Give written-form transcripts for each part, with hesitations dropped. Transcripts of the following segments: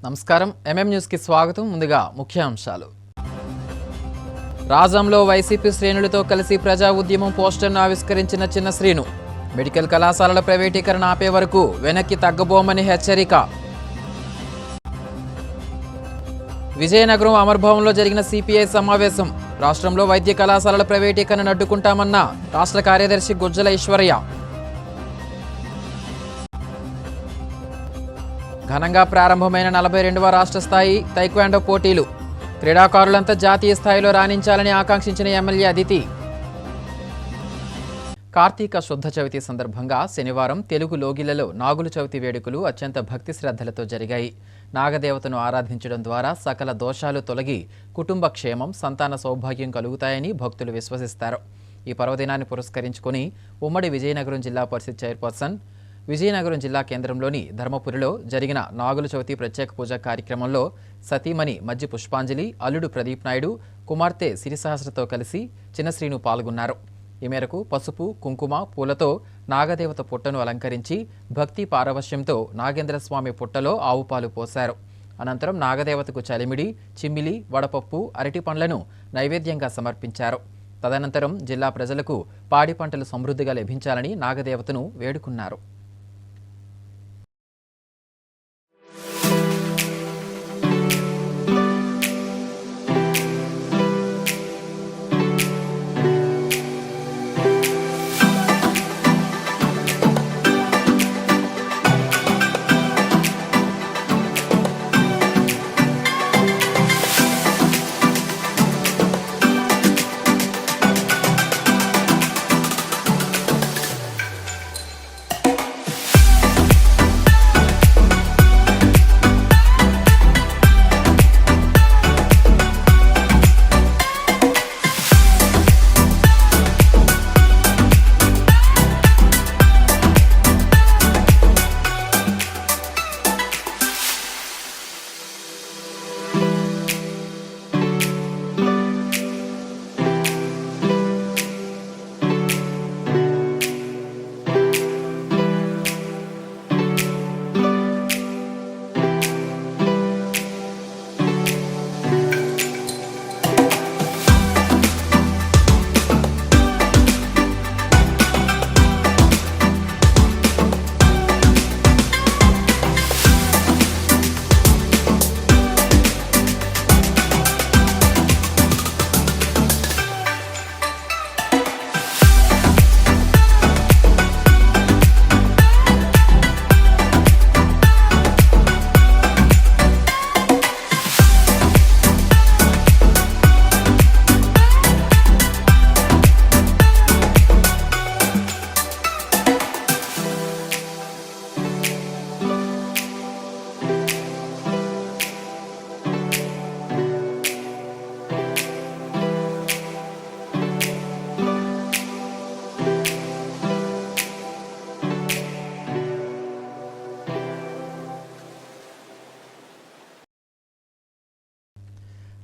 నమస్కారం MM news కి స్వాగతం. ముందుగా ముఖ్యాంశాలు. రాజంలో వైసీపీ శ్రేణులతో కలిసి ప్రజా ఉద్యమం పోస్టర్ను ఆవిష్కరించిన చిన్న శ్రీను. మెడికల్ కళాశాలల ప్రైవేటీకరణ ఆపే వరకు వెనక్కి తగ్గబోమని హెచ్చరిక. విజయనగరం అమర్భవన్లో జరిగిన సిపిఐ సమావేశం. రాష్ట్రంలో వైద్య కళాశాలల ప్రైవేటీకరణ అడ్డుకుంటామన్న రాష్ట్ర కార్యదర్శి గుజ్జల ఈశ్వరయ్య. ఘనంగా ప్రారంభమైన 42వ రాష్ట్ర స్థాయి తైక్వాండో పోటీలు. క్రీడాకారులంతా జాతీయ స్థాయిలో రాణించాలని ఆకాంక్షించిన ఎమ్మెల్యే అదితి. కార్తీక శుద్ధ చవితి సందర్భంగా శనివారం తెలుగు లోగిలలో నాగుల చవితి వేడుకలు అత్యంత భక్తి శ్రద్ధలతో జరిగాయి. నాగదేవతను ఆరాధించడం ద్వారా సకల దోషాలు తొలగి కుటుంబ క్షేమం, సంతాన సౌభాగ్యం కలుగుతాయని భక్తులు విశ్వసిస్తారు. ఈ పర్వదినాన్ని పురస్కరించుకుని ఉమ్మడి విజయనగరం జిల్లా పరిషత్ చైర్పర్సన్, విజయనగరం జిల్లా కేంద్రంలోని ధర్మపురిలో జరిగిన నాగుల చవితి ప్రత్యేక పూజా కార్యక్రమంలో సతీమణి మజ్జి పుష్పాంజలి, అల్లుడు ప్రదీప్ నాయుడు, కుమార్తె సిరిసహస్రతో కలిసి చిన్న శ్రీను పాల్గొన్నారు. ఈ మేరకు పసుపు, కుంకుమ, పూలతో నాగదేవత పుట్టను అలంకరించి భక్తి పారవశ్యంతో నాగేంద్రస్వామి పుట్టలో ఆవు పాలు పోశారు. అనంతరం నాగదేవతకు చలిమిడి, చిమ్మిలి, వడపప్పు, అరటి పండ్లను నైవేద్యంగా సమర్పించారు. తదనంతరం జిల్లా ప్రజలకు పాడి పంటలు సమృద్ధిగా లభించాలని నాగదేవతను వేడుకున్నారు.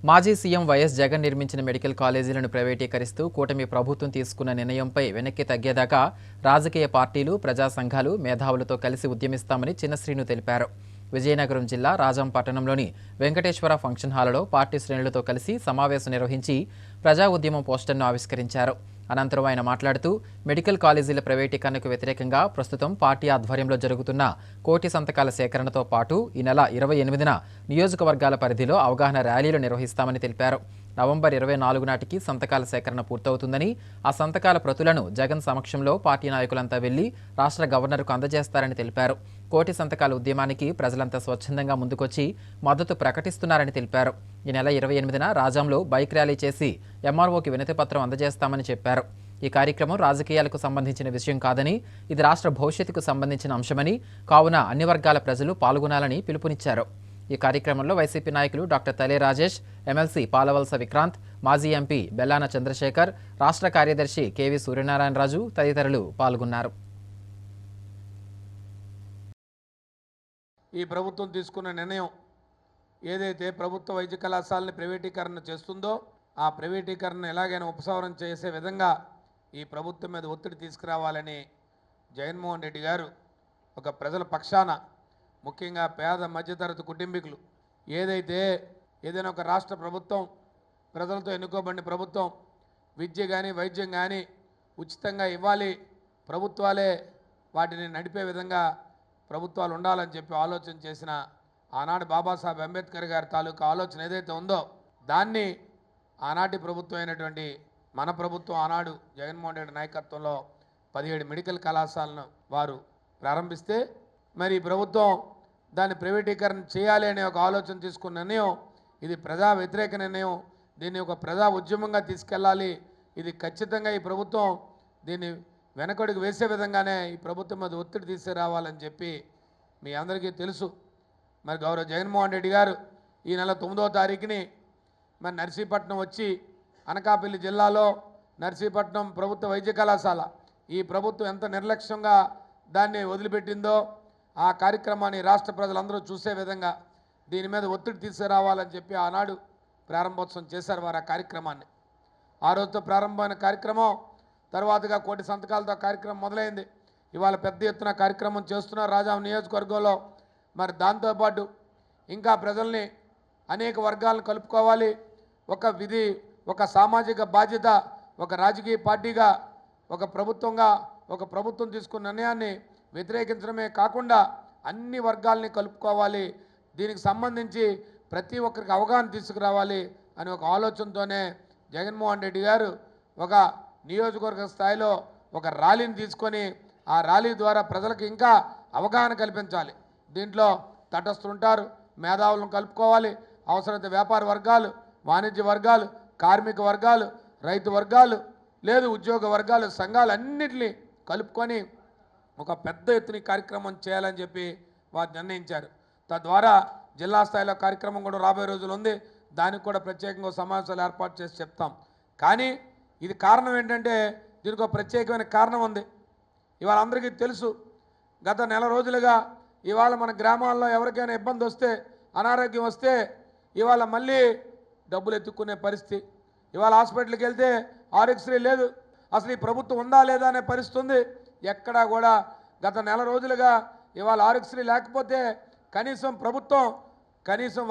మాజీ సీఎం వైఎస్ జగన్ నిర్మించిన మెడికల్ కాలేజీలను ప్రైవేటీకరిస్తూ కూటమి ప్రభుత్వం తీసుకున్న నిర్ణయంపై వెనక్కి తగ్గేదాకా రాజకీయ పార్టీలు, ప్రజా సంఘాలు, మేధావులతో కలిసి ఉద్యమిస్తామని చిన్న శ్రీను తెలిపారు. విజయనగరం జిల్లా రాజం పట్టణంలోని వెంకటేశ్వర ఫంక్షన్ హాలులో పార్టీ శ్రేణులతో కలిసి సమావేశం నిర్వహించి ప్రజా ఉద్యమం పోస్టర్ను ఆవిష్కరించారు. అనంతరం ఆయన మాట్లాడుతూ మెడికల్ కాలేజీల ప్రైవేటీకరణకు వ్యతిరేకంగా ప్రస్తుతం పార్టీ ఆధ్వర్యంలో జరుగుతున్న కోటి సంతకాల సేకరణతో పాటు ఈ నెల 28న నియోజకవర్గాల పరిధిలో అవగాహన ర్యాలీలు నిర్వహిస్తామని తెలిపారు. నవంబర్ 24 నాటికి సంతకాల సేకరణ పూర్తవుతుందని, ఆ సంతకాల ప్రతులను జగన్ సమక్షంలో పార్టీ నాయకులంతా వెళ్లి రాష్ట్ర గవర్నర్కు అందజేస్తారని తెలిపారు. కోటి సంతకాల ఉద్యమానికి ప్రజలంతా స్వచ్ఛందంగా ముందుకొచ్చి మద్దతు ప్రకటిస్తున్నారని తెలిపారు. ఈ నెల 28న రాజంలో బైక్ ర్యాలీ చేసి ఎంఆర్ఓకి వినతి పత్రం అందజేస్తామని చెప్పారు. ఈ కార్యక్రమం రాజకీయాలకు సంబంధించిన విషయం కాదని, ఇది రాష్ట్ర భవిష్యత్తుకు సంబంధించిన అంశమని, కావున అన్ని వర్గాల ప్రజలు పాల్గొనాలని పిలుపునిచ్చారు. ఈ కార్యక్రమంలో వైసీపీ నాయకులు డాక్టర్ తలే రాజేష్, ఎమ్మెల్సీ పాలవలస విక్రాంత్, మాజీ ఎంపీ బెల్లాన చంద్రశేఖర్, రాష్ట్ర కార్యదర్శి కెవి సూర్యనారాయణరాజు తదితరులు పాల్గొన్నారు. ఈ ప్రభుత్వం తీసుకున్న నిర్ణయం ఏదైతే ప్రభుత్వ వైద్య కళాశాలని ప్రైవేటీకరణ చేస్తుందో ఆ ప్రైవేటీకరణ ఎలాగైనా ఉపసంహరణ చేసే విధంగా ఈ ప్రభుత్వం మీద ఒత్తిడి తీసుకురావాలని జగన్మోహన్ రెడ్డి గారు ఒక ప్రజల పక్షాన ముఖ్యంగా పేద మధ్యతరగతి కుటుంబీకులు ఏదైనా ఒక రాష్ట్ర ప్రభుత్వం ప్రజలతో ఎన్నుకోబడిన ప్రభుత్వం విద్య కానీ వైద్యం కానీ ఉచితంగా ఇవ్వాలి, ప్రభుత్వాలే వాటిని నడిపే విధంగా ప్రభుత్వాలు ఉండాలని చెప్పి ఆలోచన చేసిన ఆనాడు బాబాసాహెబ్ అంబేద్కర్ గారి తాలూకా ఆలోచన ఏదైతే ఉందో దాన్ని ఆనాటి ప్రభుత్వం అయినటువంటి మన ప్రభుత్వం ఆనాడు జగన్మోహన్ రెడ్డి నాయకత్వంలో 17 మెడికల్ కళాశాలను వారు ప్రారంభిస్తే మరి ఈ ప్రభుత్వం దాన్ని ప్రైవేటీకరణ చేయాలి అనే ఒక ఆలోచన తీసుకున్న నిర్ణయం ఇది ప్రజా వ్యతిరేక నిర్ణయం. దీన్ని ఒక ప్రజా ఉద్యమంగా తీసుకెళ్ళాలి. ఇది ఖచ్చితంగా ఈ ప్రభుత్వం దీన్ని వెనకడుగు వేసే విధంగానే ఈ ప్రభుత్వం మీద ఒత్తిడి తీసుకురావాలని చెప్పి మీ అందరికీ తెలుసు. మరి గౌరవ జగన్మోహన్ రెడ్డి గారు ఈ నెల 9వ తారీఖుని మరి నర్సీపట్నం వచ్చి అనకాపల్లి జిల్లాలో నర్సీపట్నం ప్రభుత్వ వైద్య కళాశాల ఈ ప్రభుత్వం ఎంత నిర్లక్ష్యంగా దాన్ని వదిలిపెట్టిందో ఆ కార్యక్రమాన్ని రాష్ట్ర ప్రజలందరూ చూసే విధంగా దీని మీద ఒత్తిడి తీసుకురావాలని చెప్పి ఆనాడు ప్రారంభోత్సవం చేశారు వారు ఆ కార్యక్రమాన్ని. ఆ రోజుతో ప్రారంభమైన కార్యక్రమం తర్వాతగా కోటి సంతకాలతో కార్యక్రమం మొదలైంది. ఇవాళ పెద్ద ఎత్తున కార్యక్రమం చేస్తున్నారు రాజాం నియోజకవర్గంలో. మరి దాంతోపాటు ఇంకా ప్రజల్ని అనేక వర్గాలను కలుపుకోవాలి. ఒక సామాజిక బాధ్యత, ఒక రాజకీయ పార్టీగా, ఒక ప్రభుత్వంగా ఒక ప్రభుత్వం తీసుకున్న నిర్ణయాన్ని వ్యతిరేకించడమే కాకుండా అన్ని వర్గాలని కలుపుకోవాలి, దీనికి సంబంధించి ప్రతి ఒక్కరికి అవగాహన తీసుకురావాలి అనే ఒక ఆలోచనతోనే జగన్మోహన్ రెడ్డి గారు ఒక నియోజకవర్గ స్థాయిలో ఒక ర్యాలీని తీసుకొని ఆ ర్యాలీ ద్వారా ప్రజలకు ఇంకా అవగాహన కల్పించాలి. దీంట్లో తటస్థులుంటారు, మేధావులను కలుపుకోవాలి, అవసరమైతే వ్యాపార వర్గాలు, వాణిజ్య వర్గాలు, కార్మిక వర్గాలు, రైతు వర్గాలు, లేదు ఉద్యోగ వర్గాలు, సంఘాలన్నింటినీ కలుపుకొని ఒక పెద్ద ఎత్తున కార్యక్రమం చేయాలని చెప్పి వారు నిర్ణయించారు. తద్వారా జిల్లా స్థాయిలో కార్యక్రమం కూడా రాబోయే రోజులు ఉంది. దానికి కూడా ప్రత్యేకంగా సమావేశాలు ఏర్పాటు చేసి చెప్తాం. కానీ ఇది కారణం ఏంటంటే దీనికి ఒక ప్రత్యేకమైన కారణం ఉంది. ఇవాళ అందరికీ తెలుసు, గత నెల రోజులుగా ఇవాళ మన గ్రామాల్లో ఎవరికైనా ఇబ్బంది వస్తే, అనారోగ్యం వస్తే ఇవాళ మళ్ళీ డబ్బులు ఎత్తుక్కునే పరిస్థితి. ఇవాళ హాస్పిటల్కి వెళ్తే ఆరోగ్యశ్రీ లేదు, అసలు ఈ ప్రభుత్వం ఉందా లేదా అనే పరిస్థితి ఉంది. ఎక్కడా కూడా గత నెల రోజులుగా ఇవాళ ఆరోగ్యశ్రీ లేకపోతే కనీసం ప్రభుత్వం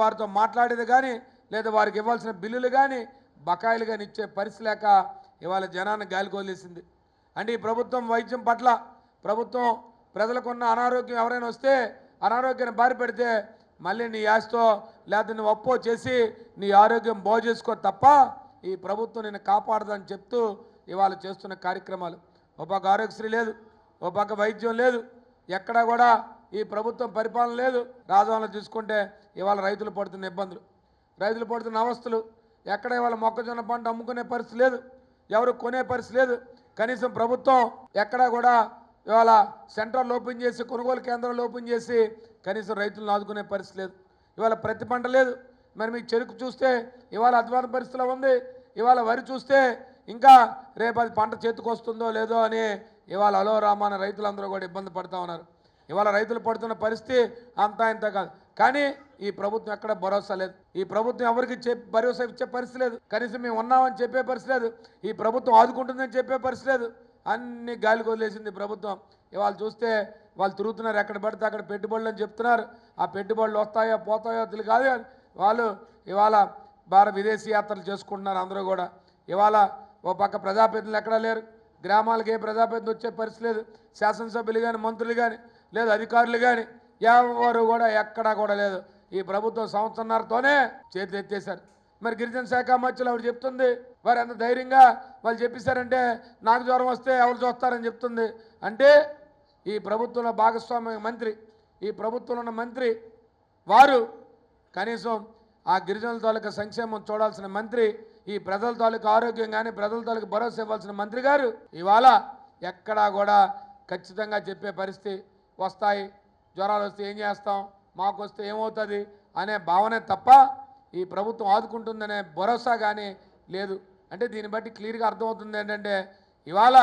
వారితో మాట్లాడేది కానీ, లేదా వారికి ఇవ్వాల్సిన బిల్లులు కానీ, బకాయిలు కానీ ఇచ్చే పరిస్థితి లేక ఇవాళ జనాన్ని గాలికొలేసింది. అంటే ఈ ప్రభుత్వం వైద్యం పట్ల ప్రభుత్వం ప్రజలకున్న అనారోగ్యం ఎవరైనా వస్తే అనారోగ్యాన్ని బారి పెడితే మళ్ళీ నీ ఆస్తో లేదా నువ్వు అప్పో చేసి నీ ఆరోగ్యం బాగు చేసుకో తప్ప ఈ ప్రభుత్వం నిన్ను కాపాడదని చెప్తూ ఇవాళ చేస్తున్న కార్యక్రమాలు. ఓ పక్క ఆరోగ్యశ్రీ లేదు, ఓ పక్క వైద్యం లేదు, ఎక్కడా కూడా ఈ ప్రభుత్వం పరిపాలన లేదు. రాజధానిలో చూసుకుంటే ఇవాళ రైతులు పడుతున్న ఇబ్బందులు, రైతులు పడుతున్న అవస్థలు, ఎక్కడ ఇవాళ మొక్కజొన్న పంట అమ్ముకునే పరిస్థితి లేదు, ఎవరు కొనే పరిస్థితి లేదు. కనీసం ప్రభుత్వం ఎక్కడా కూడా ఇవాళ సెంటర్లు ఓపెన్ చేసి, కొనుగోలు కేంద్రాలు ఓపెన్ చేసి కనీసం రైతులను ఆదుకునే పరిస్థితి లేదు. ఇవాళ ప్రతి పంట లేదు. మరి మీకు చెరుకు చూస్తే ఇవాళ అధ్వాన పరిస్థితిలో ఉంది. ఇవాళ వరి చూస్తే ఇంకా రేపు అది పంట చేతికి వస్తుందో లేదో అని ఇవాళ అలో రామాన రైతులందరూ కూడా ఇబ్బంది పడుతూ ఉన్నారు. ఇవాళ రైతులు పడుతున్న పరిస్థితి అంతా ఇంత కాదు. కానీ ఈ ప్రభుత్వం ఎక్కడ భరోసా లేదు. ఈ ప్రభుత్వం ఎవరికి భరోసా ఇచ్చే పరిస్థితి లేదు. కనీసం మేము ఉన్నామని చెప్పే పరిస్థితి లేదు. ఈ ప్రభుత్వం ఆదుకుంటుందని చెప్పే పరిస్థితి లేదు. అన్ని గాలికి వదిలేసింది ప్రభుత్వం. ఇవాళ చూస్తే వాళ్ళు తిరుగుతున్నారు, ఎక్కడ పడితే అక్కడ పెట్టుబడులు అని చెప్తున్నారు. ఆ పెట్టుబడులు వస్తాయో పోతాయో తెలియదు కాదు. వాళ్ళు ఇవాళ విదేశీ యాత్రలు చేసుకుంటున్నారు అందరూ కూడా. ఇవాళ ఓ పక్క ప్రజాప్రతినిధులు ఎక్కడా లేరు, గ్రామాలకు ఏ ప్రజాప్రతినిధి వచ్చే పరిస్థితి లేదు. శాసనసభ్యులు కానీ, మంత్రులు కానీ, లేదు అధికారులు కానీ ఎవరు కూడా ఎక్కడా కూడా లేదు. ఈ ప్రభుత్వం సంవత్సరంన్నరతోనే చేతులు ఎత్తేశారు. మరి గిరిజన శాఖ మంత్రులు ఆవిడ చెప్తుంది, వారు ఎంత ధైర్యంగా వాళ్ళు చెప్పేశారంటే నాకు జ్వరం వస్తే ఎవరు చూస్తారని చెప్తుంది. అంటే ఈ ప్రభుత్వంలో భాగస్వామ్య మంత్రి, ఈ ప్రభుత్వంలో ఉన్న మంత్రి వారు కనీసం ఆ గిరిజనుల తాలూకా సంక్షేమం చూడాల్సిన మంత్రి, ఈ ప్రజల తాలూకా ఆరోగ్యం కానీ ప్రజల తాలూకా భరోసా ఇవ్వాల్సిన మంత్రి గారు ఇవాళ ఎక్కడా కూడా ఖచ్చితంగా చెప్పే పరిస్థితి వస్తాయి, జ్వరాలు వస్తే ఏం చేస్తాం, మాకు వస్తే ఏమవుతుంది అనే భావనే తప్ప ఈ ప్రభుత్వం ఆదుకుంటుందనే భరోసా కానీ లేదు. అంటే దీన్ని బట్టి క్లియర్గా అర్థమవుతుంది ఏంటంటే ఇవాళ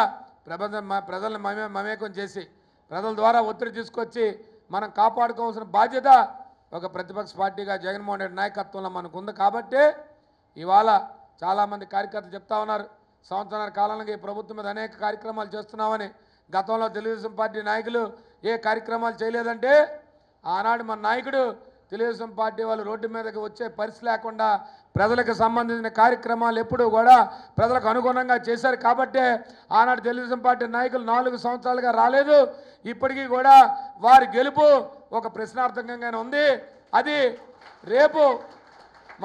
ప్రజలను మమేకం చేసి ప్రజల ద్వారా ఒత్తిడి తీసుకొచ్చి మనం కాపాడుకోవాల్సిన బాధ్యత ఒక ప్రతిపక్ష పార్టీగా జగన్మోహన్ రెడ్డి నాయకత్వంలో మనకు ఉంది. కాబట్టి ఇవాళ చాలామంది కార్యకర్తలు చెప్తా ఉన్నారు, సంవత్సరాల కాలంగా ఈ ప్రభుత్వం మీద అనేక కార్యక్రమాలు చేస్తున్నామని. గతంలో తెలుగుదేశం పార్టీ నాయకులు ఏ కార్యక్రమాలు చేయలేదంటే ఆనాడు మన నాయకుడు తెలుగుదేశం పార్టీ వాళ్ళు రోడ్డు మీదకి వచ్చే పరిస్థితి లేకుండా ప్రజలకు సంబంధించిన కార్యక్రమాలు ఎప్పుడూ కూడా ప్రజలకు అనుగుణంగా చేశారు కాబట్టే ఆనాడు తెలుగుదేశం పార్టీ నాయకులు 4 సంవత్సరాలుగా రాలేదు. ఇప్పటికీ కూడా వారి గెలుపు ఒక ప్రశ్నార్థకంగానే ఉంది. అది రేపు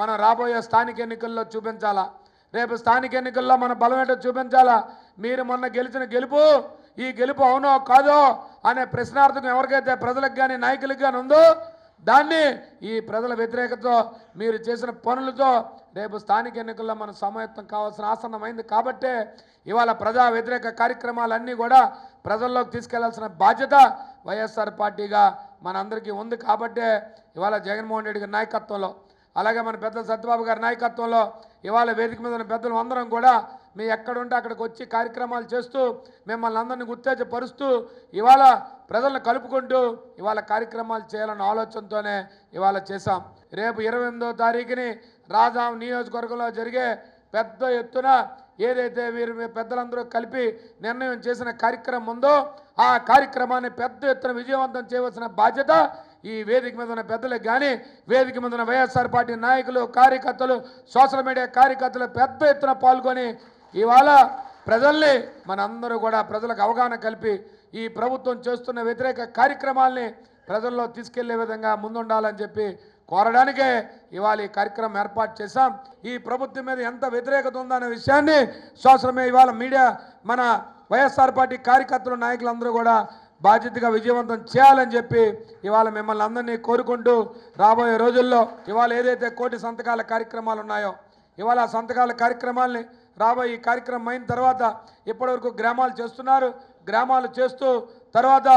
మనం రాబోయే స్థానిక ఎన్నికల్లో చూపించాలా. రేపు స్థానిక ఎన్నికల్లో మన బలమేటో చూపించాలా. మీరు మొన్న గెలిచిన గెలుపు ఈ గెలుపు అవునో కాదో అనే ప్రశ్నార్థకం ఎవరికైతే ప్రజలకు కానీ నాయకులకు కానీ ఉందో దాన్ని ఈ ప్రజల వ్యతిరేకతతో మీరు చేసిన పనులతో రేపు స్థానిక ఎన్నికల్లో మనం సమాయత్తం కావాల్సిన ఆసన్నమైంది. కాబట్టే ఇవాళ ప్రజా వ్యతిరేక కార్యక్రమాలన్నీ కూడా ప్రజల్లోకి తీసుకెళ్లాల్సిన బాధ్యత వైఎస్ఆర్ పార్టీగా మనందరికీ ఉంది. కాబట్టే ఇవాళ జగన్మోహన్ రెడ్డి గారి నాయకత్వంలో అలాగే మన పెద్దలు సత్యబాబు గారి నాయకత్వంలో ఇవాళ వేదిక మీద ఉన్న పెద్దలు అందరం కూడా మీ ఎక్కడుంటే అక్కడికి వచ్చి కార్యక్రమాలు చేస్తూ మిమ్మల్ని అందరినీ ఉత్తేజపరుస్తూ ఇవాళ ప్రజలను కలుపుకుంటూ ఇవాళ కార్యక్రమాలు చేయాలన్న ఆలోచనతోనే ఇవాళ చేశాం. రేపు 28వ తారీఖుని రాజాం నియోజకవర్గంలో జరిగే పెద్ద ఎత్తున ఏదైతే మీరు పెద్దలందరూ కలిపి నిర్ణయం చేసిన కార్యక్రమం ఉందో ఆ కార్యక్రమాన్ని పెద్ద ఎత్తున విజయవంతం చేయవలసిన బాధ్యత ఈ వేదిక మీద ఉన్న పెద్దలకు కానీ వేదిక మీద ఉన్న వైఎస్ఆర్ పార్టీ నాయకులు కార్యకర్తలు సోషల్ మీడియా కార్యకర్తలు పెద్ద ఎత్తున పాల్గొని ఇవాళ ప్రజల్ని మనందరూ కూడా ప్రజలకు అవగాహన కలిపి ఈ ప్రభుత్వం చేస్తున్న వ్యతిరేక కార్యక్రమాల్ని ప్రజల్లో తీసుకెళ్లే విధంగా ముందుండాలని చెప్పి కోరడానికే ఇవాళ ఈ కార్యక్రమం ఏర్పాటు చేశాం. ఈ ప్రభుత్వం మీద ఎంత వ్యతిరేకత ఉందనే విషయాన్ని సోషల్ మీడియా ఇవాళ మీడియా మన వైఎస్ఆర్ పార్టీ కార్యకర్తలు నాయకులందరూ కూడా బాధ్యతగా విజయవంతం చేయాలని చెప్పి ఇవాళ మిమ్మల్ని అందరినీ కోరుకుంటూ రాబోయే రోజుల్లో ఇవాళ ఏదైతే 1 కోటి సంతకాల కార్యక్రమాలు ఉన్నాయో ఇవాళ ఆ సంతకాల కార్యక్రమాల్ని రాబోయే ఈ కార్యక్రమం అయిన తర్వాత ఇప్పటివరకు గ్రామాలు చేస్తున్నారు. గ్రామాలు చేస్తూ తర్వాత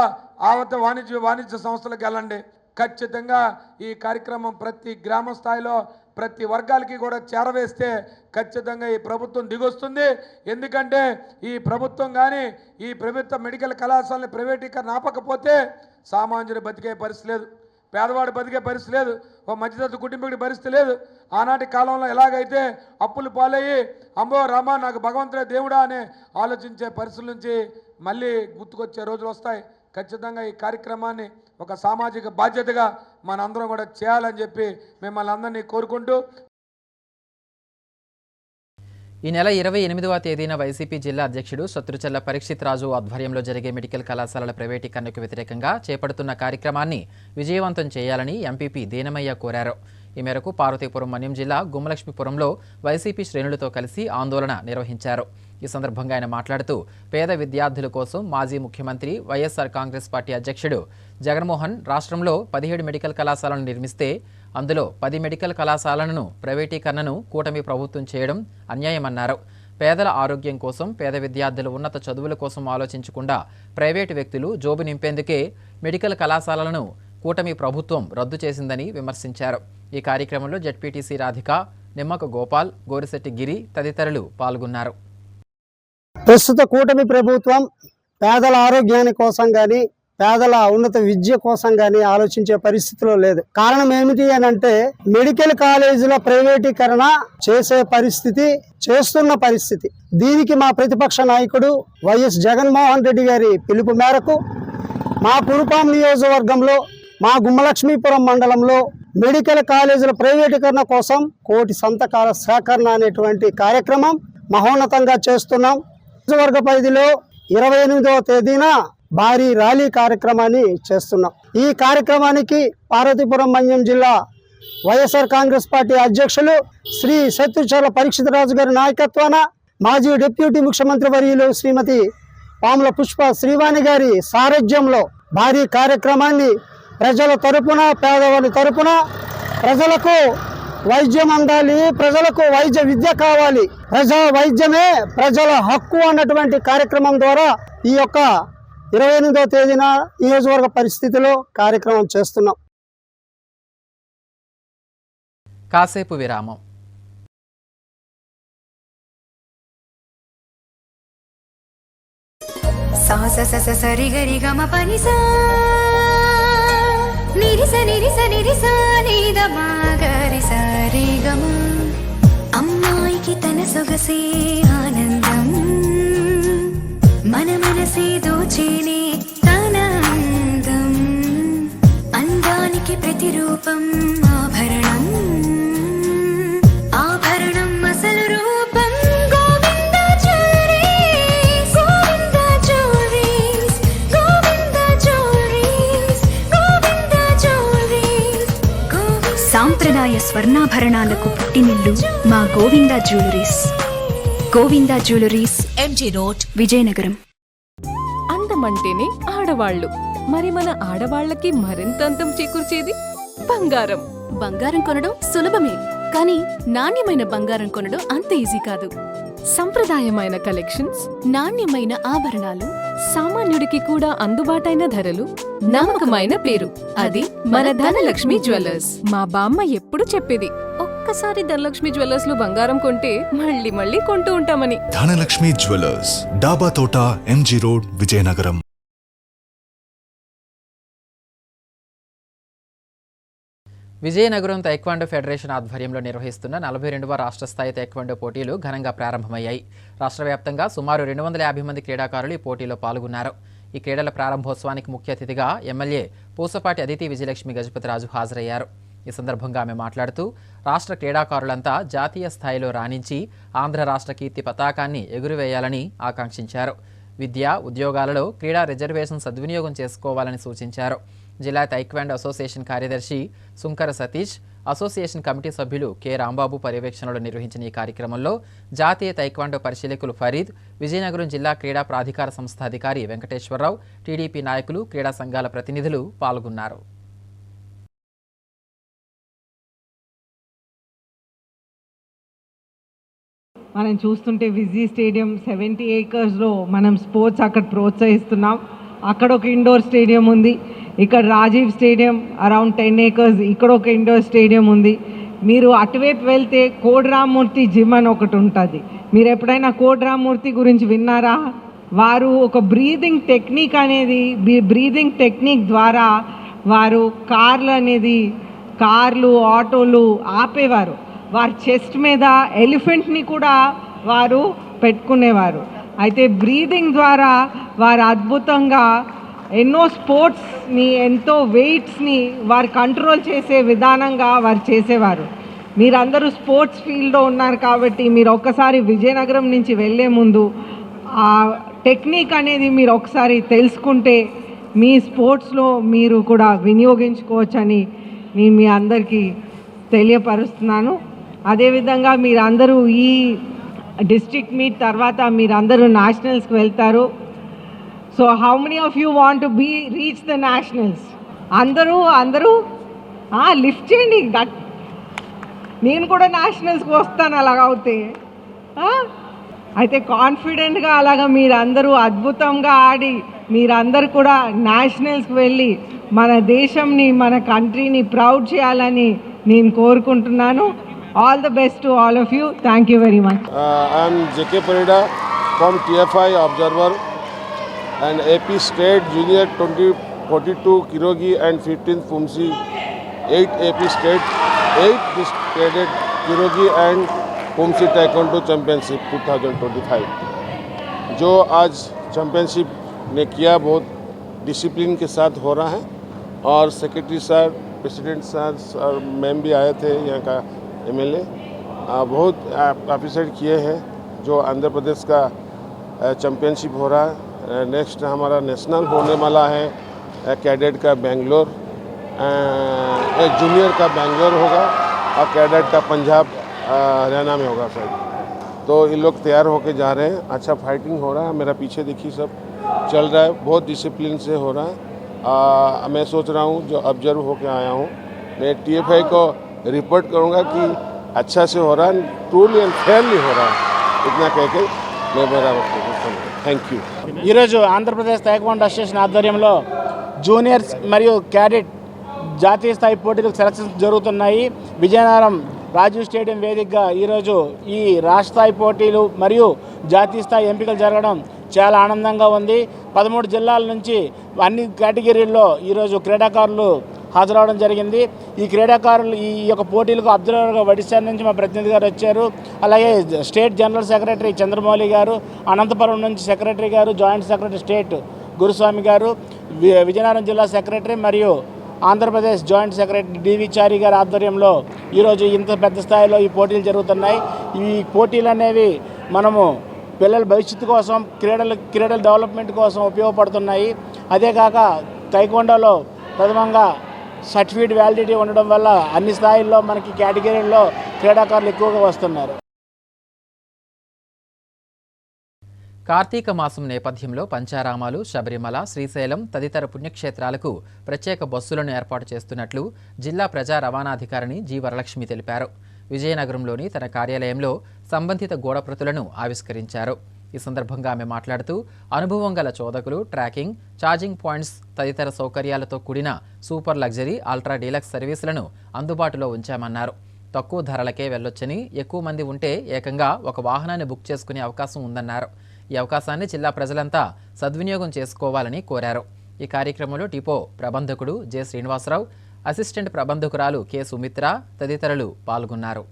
ఆవత వాణిజ్య సంస్థలకు వెళ్ళండి. ఖచ్చితంగా ఈ కార్యక్రమం ప్రతి గ్రామ స్థాయిలో ప్రతి వర్గాలకి కూడా చేరవేస్తే ఖచ్చితంగా ఈ ప్రభుత్వం దిగొస్తుంది. ఎందుకంటే ఈ ప్రభుత్వం కానీ ఈ ప్రభుత్వ మెడికల్ కళాశాలని ప్రైవేటీకరణ ఆపకపోతే సామాన్యుడు బతికే పరిస్థితి లేదు, పేదవాడు బతికే పరిస్థితి లేదు, ఓ మధ్యతరగతి కుటుంబీకుడి పరిస్థితి లేదు. ఆనాటి కాలంలో ఎలాగైతే అప్పులు పాలయ్యి అమ్మో రామా నాకు భగవంతుడే దేవుడా అనే ఆలోచించే పరిస్థితుల నుంచి మళ్ళీ గుర్తుకొచ్చే రోజులు వస్తాయి. ఖచ్చితంగా ఈ కార్యక్రమాన్ని ఒక సామాజిక బాధ్యతగా మనందరం కూడా చేయాలని చెప్పి మిమ్మల్ని అందరినీ కోరుకుంటూ ఈ నెల 28వ తేదీన వైసీపీ జిల్లా అధ్యక్షుడు శత్రుచల్ల పరీక్షిత్ రాజు ఆధ్వర్యంలో జరిగే మెడికల్ కళాశాలల ప్రైవేటీకరణకు వ్యతిరేకంగా చేపడుతున్న కార్యక్రమాన్ని విజయవంతం చేయాలని ఎంపీపీ దీనమయ్య కోరారు. ఈ మేరకు పార్వతీపురం మన్యం జిల్లా గుమ్మలక్ష్మీపురంలో వైసీపీ శ్రేణులతో కలిసి ఆందోళన నిర్వహించారు. ఈ సందర్భంగా ఆయన మాట్లాడుతూ పేద విద్యార్థుల కోసం మాజీ ముఖ్యమంత్రి వైఎస్ఆర్ కాంగ్రెస్ పార్టీ అధ్యక్షుడు జగన్మోహన్ రాష్ట్రంలో 17 మెడికల్ కళాశాలను నిర్మిస్తే అందులో 10 మెడికల్ కళాశాలలను ప్రైవేటీకరణను కూటమి ప్రభుత్వం చేయడం అన్యాయమన్నారు. పేదల ఆరోగ్యం కోసం పేద విద్యార్థులు ఉన్నత చదువుల కోసం ఆలోచించకుండా ప్రైవేటు వ్యక్తులు జోబు నింపేందుకే మెడికల్ కళాశాలలను కూటమి ప్రభుత్వం రద్దు చేసిందని విమర్శించారు. ఈ కార్యక్రమంలో జెడ్పీటీసీ రాధిక, నిమ్మక గోపాల్, గోరిశెట్టి గిరి తదితరులు పాల్గొన్నారు. ప్రస్తుత కూటమి ప్రభుత్వం పేదల ఆరోగ్యాని కోసం కానీ పేదల ఉన్నత విద్య కోసం కానీ ఆలోచించే పరిస్థితిలో లేదు. కారణం ఏమిటి అని అంటే మెడికల్ కాలేజీల ప్రైవేటీకరణ చేస్తున్న పరిస్థితి. దీనికి మా ప్రతిపక్ష నాయకుడు వైఎస్ జగన్మోహన్ రెడ్డి గారి పిలుపు మేరకు మా కురుపాం నియోజకవర్గంలో మా గుమ్మలక్ష్మీపురం మండలంలో మెడికల్ కాలేజీల ప్రైవేటీకరణ కోసం 1 కోటి సంతకాల సేకరణ అనేటువంటి కార్యక్రమం మహోన్నతంగా చేస్తున్నాం. నియోజకవర్గ పరిధిలో 28వ తేదీన భారీ ర్యాలీ కార్యక్రమాన్ని చేస్తున్నాం. ఈ కార్యక్రమానికి పార్వతీపురం మన్యం జిల్లా వైఎస్ఆర్ కాంగ్రెస్ పార్టీ అధ్యక్షులు శ్రీ శత్రుచల్ల పరీక్షిత్ రాజు గారి నాయకత్వాన మాజీ డిప్యూటీ ముఖ్యమంత్రి వర్యులు శ్రీమతి పాముల పుష్ప శ్రీవాణి గారి సారథ్యంలో భారీ కార్యక్రమాన్ని ప్రజల తరపున పేదవాళ్ళ తరపున ప్రజలకు వైద్యం అందాలి, ప్రజలకు వైద్య విద్య కావాలి, ప్రజా వైద్యమే ప్రజల హక్కు అన్నటువంటి కార్యక్రమం ద్వారా ఈ యొక్క 28వ తేదీన నియోజకవర్గ పరిస్థితిలో కార్యక్రమం చేస్తున్నాం. కాసేపు విరామం. అమ్మాయికి తన సొగసే ఆనందం, మన మనసే దోచేనే తన అందం, అందా అందానికి ప్రతిరూపం ఆభరణం ఆభరణం అసలు రూపం Govinda jewelleries Govinda jewelleries Govinda jewelleries Govinda jewelleries సాంప్రదాయ స్వర్ణాభరణాలకు పుట్టినిల్లు మా Govinda jewelleries. Govinda jewelleries, MG road, Vizianagaram. అందమంటేనే ఆడవాళ్ళు, మరి మన ఆడవాళ్ళకి మరింత అందం చేకూర్చేది బంగారం. బంగారం కొనడం సులభమే, కానీ నాణ్యమైన బంగారం కొనడం అంత ఈజీ కాదు. సంప్రదాయమైన కలెక్షన్స్, నాణ్యమైన ఆభరణాలు, సామాన్యుడికి కూడా అందుబాటైన ధరలు, నమ్మకమైన పేరు, అది మన ధనలక్ష్మి జ్యువెలర్స్. మా బామ్మ ఎప్పుడు చెప్పేది, ఒక్కసారి ధనలక్ష్మి జ్యువెలర్స్ లో బంగారం కొంటే మళ్ళీ మళ్ళీ కొంటూ ఉంటామని. ధనలక్ష్మి జ్యువెలర్స్, డాబా తోట, MG road, Vizianagaram. Vizianagaram taekwondo federation ఆధ్వర్యంలో నిర్వహిస్తున్న 42వ రాష్ట్ర స్థాయి తైక్వాండో పోటీలు ఘనంగా ప్రారంభమయ్యాయి. రాష్ట్ర వ్యాప్తంగా సుమారు 250 మంది క్రీడాకారులు ఈ పోటీలో పాల్గొన్నారు. ఈ క్రీడల ప్రారంభోత్సవానికి ముఖ్య అతిథిగా ఎమ్మెల్యే పూసపాటి అదితి విజయలక్ష్మి గజపతిరాజు హాజరయ్యారు. ఈ సందర్భంగా ఆమె మాట్లాడుతూ రాష్ట్ర క్రీడాకారులంతా జాతీయ స్థాయిలో రాణించి ఆంధ్ర రాష్ట్ర కీర్తి పతాకాన్ని ఎగురవేయాలని ఆకాంక్షించారు. విద్య, ఉద్యోగాలలో క్రీడా రిజర్వేషన్ సద్వినియోగం చేసుకోవాలని సూచించారు. జిల్లా తైక్వాండో అసోసియేషన్ కార్యదర్శి సుంకర సతీష్, అసోసియేషన్ కమిటీ సభ్యులు కె రాంబాబు పర్యవేక్షణలో నిర్వహించిన ఈ కార్యక్రమంలో జాతీయ తైక్వాండో పరిశీలకులు ఫరీద్, విజయనగరం జిల్లా క్రీడా ప్రాధికార సంస్థ అధికారి వెంకటేశ్వరరావు, టీడీపీ నాయకులు, క్రీడా సంఘాల ప్రతినిధులు పాల్గొన్నారు. మనం చూస్తుంటే విజీ స్టేడియం 70 ఏకర్స్లో మనం స్పోర్ట్స్ అక్కడ ప్రోత్సహిస్తున్నాం. అక్కడ ఒక ఇండోర్ స్టేడియం ఉంది. ఇక్కడ రాజీవ్ స్టేడియం అరౌండ్ 10 ఏకర్స్, ఇక్కడ ఒక ఇండోర్ స్టేడియం ఉంది. మీరు అటువైపు వెళ్తే కోడిరామ్మూర్తి జిమ్ అని ఒకటి ఉంటుంది. మీరు ఎప్పుడైనా కోడిరామ్మూర్తి గురించి విన్నారా? వారు ఒక బ్రీదింగ్ టెక్నిక్ ద్వారా వారు కార్లు ఆటోలు ఆపేవారు. వారి చెస్ట్ మీద ఎలిఫెంట్ని కూడా వారు పెట్టుకునేవారు. అయితే బ్రీదింగ్ ద్వారా వారు అద్భుతంగా ఎన్నో స్పోర్ట్స్ని, ఎంతో వెయిట్స్ని వారు కంట్రోల్ చేసే విధానంగా వారు చేసేవారు. మీరందరూ స్పోర్ట్స్ ఫీల్డ్లో ఉన్నారు కాబట్టి మీరు ఒక్కసారి విజయనగరం నుంచి వెళ్ళే ముందు ఆ టెక్నిక్ అనేది మీరు ఒకసారి తెలుసుకుంటే మీ స్పోర్ట్స్లో మీరు కూడా వినియోగించుకోవచ్చని నేను మీ అందరికీ తెలియపరుస్తున్నాను. అదేవిధంగా మీరందరూ ఈ డిస్ట్రిక్ట్ మీట్ తర్వాత మీరందరూ నేషనల్స్కి వెళ్తారు. So how many of you want to reach the nationals? అందరూ లిఫ్ట్ చేయండి. నేను కూడా నేషనల్స్కి వస్తాను అలాగ అవుతే. అయితే కాన్ఫిడెంట్గా అలాగా మీరందరూ అద్భుతంగా ఆడి మీరందరూ కూడా నేషనల్స్కి వెళ్ళి మన దేశంని, మన కంట్రీని ప్రౌడ్ చేయాలని నేను కోరుకుంటున్నాను. All the best to all of you. Thank you very much. I'm JK Parida from TFI observer and AP State Junior 2042 Kirogi and 15th Pumsi, 8 AP State, 8 District Kirogi and Pumsi Taekwondo Championship 2025 जो आज championship ने किया, बहुत discipline के साथ हो रहा है. और सेक्रेटरी सर, प्रेसिडेंट सर और मैम भी आए थे, यहाँ का MLA बहुत अप्रिशिएट किए हैं. जो आंध्र प्रदेश का चैम्पियनशिप हो रहा है. नेक्स्ट हमारा नेशनल होने वाला है कैडेट का बेंगलोर, जूनियर का बेंगलोर होगा और कैडेट का पंजाब हरियाणा में होगा सर. तो ये लोग तैयार होके जा रहे हैं. अच्छा फाइटिंग हो रहा है. मेरा पीछे देखिए सब चल रहा है, बहुत डिसिप्लिन से हो रहा है. मैं सोच रहा हूँ जो ऑब्जर्व होके आया हूँ, मैं TFI को रिपोर्ट करूँगा कि अच्छा से हो रहा है, ट्रूली एंड फेयरली हो रहा है. इतना कह के मैं मेरा वक्त థ్యాంక్ యూ. ఈరోజు ఆంధ్రప్రదేశ్ తైక్వాండో అసోసియేషన్ ఆధ్వర్యంలో జూనియర్స్ మరియు క్యాడెట్ జాతీయ స్థాయి పోటీలకు సెలక్షన్స్ జరుగుతున్నాయి. విజయనగరం రాజీవ్ స్టేడియం వేదికగా ఈరోజు ఈ రాష్ట్ర స్థాయి పోటీలు మరియు జాతీయ స్థాయి ఎంపికలు జరగడం చాలా ఆనందంగా ఉంది. 13 జిల్లాల నుంచి అన్ని కేటగిరీల్లో ఈరోజు క్రీడాకారులు హాజరవడం జరిగింది. ఈ క్రీడాకారులు ఈ యొక్క పోటీలకు అబ్జర్వర్గా ఒడిశా నుంచి మా ప్రతినిధి గారు వచ్చారు. అలాగే స్టేట్ జనరల్ సెక్రటరీ చంద్రమౌళి గారు, అనంతపురం నుంచి సెక్రటరీ గారు, జాయింట్ సెక్రటరీ స్టేట్ గురుస్వామి గారు, విజయనగరం జిల్లా సెక్రటరీ మరియు ఆంధ్రప్రదేశ్ జాయింట్ సెక్రటరీ డివి చారి గారి ఆధ్వర్యంలో ఈరోజు ఇంత పెద్ద స్థాయిలో ఈ పోటీలు జరుగుతున్నాయి. ఈ పోటీలు అనేవి మనము పిల్లల భవిష్యత్తు కోసం క్రీడల డెవలప్మెంట్ కోసం ఉపయోగపడుతున్నాయి. అదే కాక తైక్వాండోలో ప్రథమంగా సర్టిఫికేట్ వ్యాలిడిటీ ఉండడం వల్ల అన్ని స్థాయిల్లో మనకి కేటగిరీల్లో క్రీడాకారులు ఎక్కువగా వస్తున్నారు. కార్తీక మాసం నేపథ్యంలో పంచారామాలు, శబరిమల, శ్రీశైలం తదితర పుణ్యక్షేత్రాలకు ప్రత్యేక బస్సులను ఏర్పాటు చేస్తున్నట్లు జిల్లా ప్రజా రవాణాధికారిని జి వరలక్ష్మి తెలిపారు. విజయనగరంలోని తన కార్యాలయంలో సంబంధిత గోడప్రతులను ఆవిష్కరించారు. ఈ సందర్భంగా ఆమె మాట్లాడుతూ అనుభవం గల చోదకులు, ట్రాకింగ్, ఛార్జింగ్ పాయింట్స్ తదితర సౌకర్యాలతో కూడిన సూపర్ లగ్జరీ, అల్ట్రా డీలక్స్ సర్వీసులను అందుబాటులో ఉంచామన్నారు. తక్కువ ధరలకే వెళ్లొచ్చని, ఎక్కువ మంది ఉంటే ఏకంగా ఒక వాహనాన్ని బుక్ చేసుకునే అవకాశం ఉందన్నారు. ఈ అవకాశాన్ని జిల్లా ప్రజలంతా సద్వినియోగం చేసుకోవాలని కోరారు. ఈ కార్యక్రమంలో డిపో ప్రబంధకుడు జె శ్రీనివాసరావు, అసిస్టెంట్ ప్రబంధకురాలు కె సుమిత్ర తదితరులు పాల్గొన్నారు.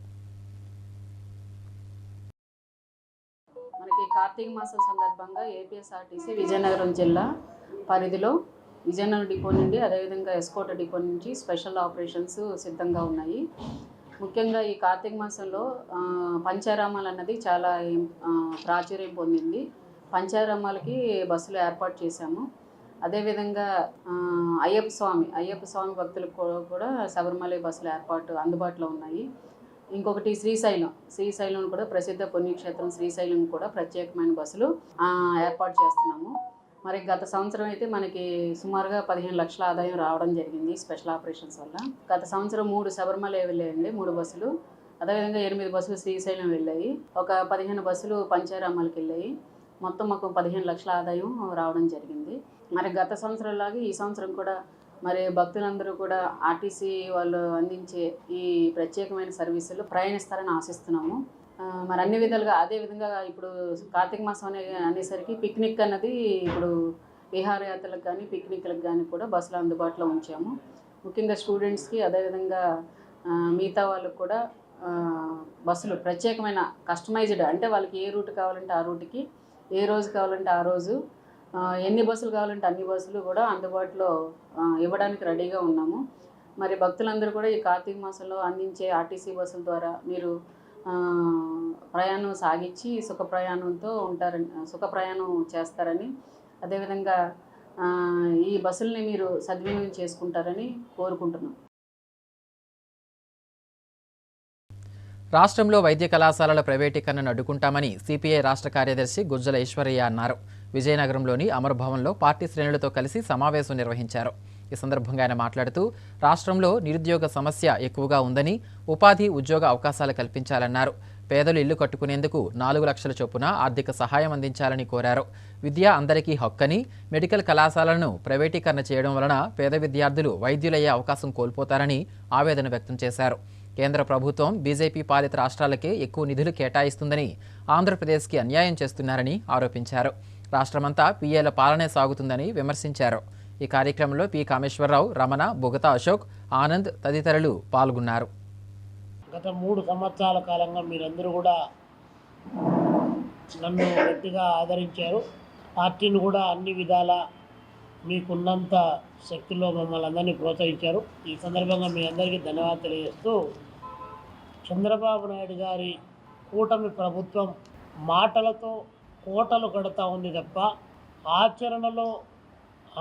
మనకి కార్తీక మాసం సందర్భంగా ఏపీఎస్ఆర్టీసీ విజయనగరం జిల్లా పరిధిలో విజయనగరం డిపో నుండి అదేవిధంగా ఎస్కోట డిపో నుంచి స్పెషల్ ఆపరేషన్స్ సిద్ధంగా ఉన్నాయి. ముఖ్యంగా ఈ కార్తీక మాసంలో పంచారామాలు అన్నది చాలా ప్రాచుర్యం పొందింది. పంచారామాలకి బస్సులు ఏర్పాటు చేశాము. అదేవిధంగా అయ్యప్ప స్వామి భక్తులకు కూడా శబరిమల బస్సులు అందుబాటులో ఉన్నాయి. ఇంకొకటి శ్రీశైలం కూడా ప్రసిద్ధ పుణ్యక్షేత్రం శ్రీశైలం కూడా ప్రత్యేకమైన బస్సులు ఏర్పాటు చేస్తున్నాము. మరి గత సంవత్సరం అయితే మనకి సుమారుగా 15 లక్షల ఆదాయం రావడం జరిగింది స్పెషల్ ఆపరేషన్స్ వల్ల. గత సంవత్సరం 3 శబరిమల వెళ్ళాయండి, 3 బస్సులు. అదేవిధంగా 8 బస్సులు శ్రీశైలం వెళ్ళాయి, ఒక 15 బస్సులు పంచారామాలకు వెళ్ళాయి. మొత్తం మాకు 15 లక్షల ఆదాయం రావడం జరిగింది. మరి గత సంవత్సరంలాగే ఈ సంవత్సరం కూడా మరి భక్తులందరూ కూడా ఆర్టీసీ వాళ్ళు అందించే ఈ ప్రత్యేకమైన సర్వీసులు ప్రయాణిస్తారని ఆశిస్తున్నాము. మరి అన్ని విధాలుగా అదేవిధంగా ఇప్పుడు కార్తీక మాసం అనేసరికి పిక్నిక్ అన్నది ఇప్పుడు విహారయాత్రలకు కానీ పిక్నిక్లకు కానీ కూడా బస్సులు అందుబాటులో ఉంచాము. ముఖ్యంగా స్టూడెంట్స్కి అదేవిధంగా మిగతా వాళ్ళకు కూడా బస్సులు ప్రత్యేకమైన కస్టమైజ్డ్, అంటే వాళ్ళకి ఏ రూట్ కావాలంటే ఆ రూట్కి, ఏ రోజు కావాలంటే ఆ రోజు, ఎన్ని బస్సులు కావాలంటే అన్ని బస్సులు కూడా అందుబాటులో ఇవ్వడానికి రెడీగా ఉన్నాము. మరి భక్తులందరూ కూడా ఈ కార్తీక మాసంలో అందించే ఆర్టీసీ బస్సుల ద్వారా మీరు ప్రయాణం సాగించి సుఖ ప్రయాణం చేస్తారని, అదేవిధంగా ఈ బస్సుల్ని మీరు సద్వినియోగం చేసుకుంటారని కోరుకుంటున్నాం. రాష్ట్రంలో వైద్య కళాశాలల ప్రైవేటీకరణను అడ్డుకుంటామని సిపిఐ రాష్ట్ర కార్యదర్శి గుజ్జల ఈశ్వరయ్య అన్నారు. విజయనగరంలోని అమర్ భవన్లో పార్టీ శ్రేణులతో కలిసి సమావేశం నిర్వహించారు. ఈ సందర్భంగా ఆయన మాట్లాడుతూ రాష్ట్రంలో నిరుద్యోగ సమస్య ఎక్కువగా ఉందని, ఉపాధి ఉద్యోగ అవకాశాలు కల్పించాలన్నారు. పేదలు ఇల్లు కట్టుకునేందుకు 4 లక్షల చొప్పున ఆర్థిక సహాయం అందించాలని కోరారు. విద్య అందరికీ హక్కని, మెడికల్ కళాశాలలను ప్రైవేటీకరణ చేయడం వలన పేద విద్యార్థులు వైద్యులయ్యే అవకాశం కోల్పోతారని ఆవేదన వ్యక్తం చేశారు. కేంద్ర ప్రభుత్వం బీజేపీ పాలిత రాష్ట్రాలకే ఎక్కువ నిధులు కేటాయిస్తుందని, ఆంధ్రప్రదేశ్కి అన్యాయం చేస్తున్నారని ఆరోపించారు. రాష్ట్రమంతా పీఏల పాలనే సాగుతుందని విమర్శించారు. ఈ కార్యక్రమంలో పి కామేశ్వరరావు, రమణ, బొగతా అశోక్, ఆనంద్ తదితరులు పాల్గొన్నారు. గత 3 సంవత్సరాల కాలంగా మీరందరూ కూడా నన్ను గట్టిగా ఆదరించారు. పార్టీని కూడా అన్ని విధాల మీకున్నంత శక్తిలో మమ్మల్ని అందరినీ ప్రోత్సహించారు. ఈ సందర్భంగా మీ అందరికీ ధన్యవాదాలు తెలియజేస్తూ, చంద్రబాబు నాయుడు గారి కూటమి ప్రభుత్వం మాటలతో కోటలు కడతా ఉంది తప్ప ఆచరణలో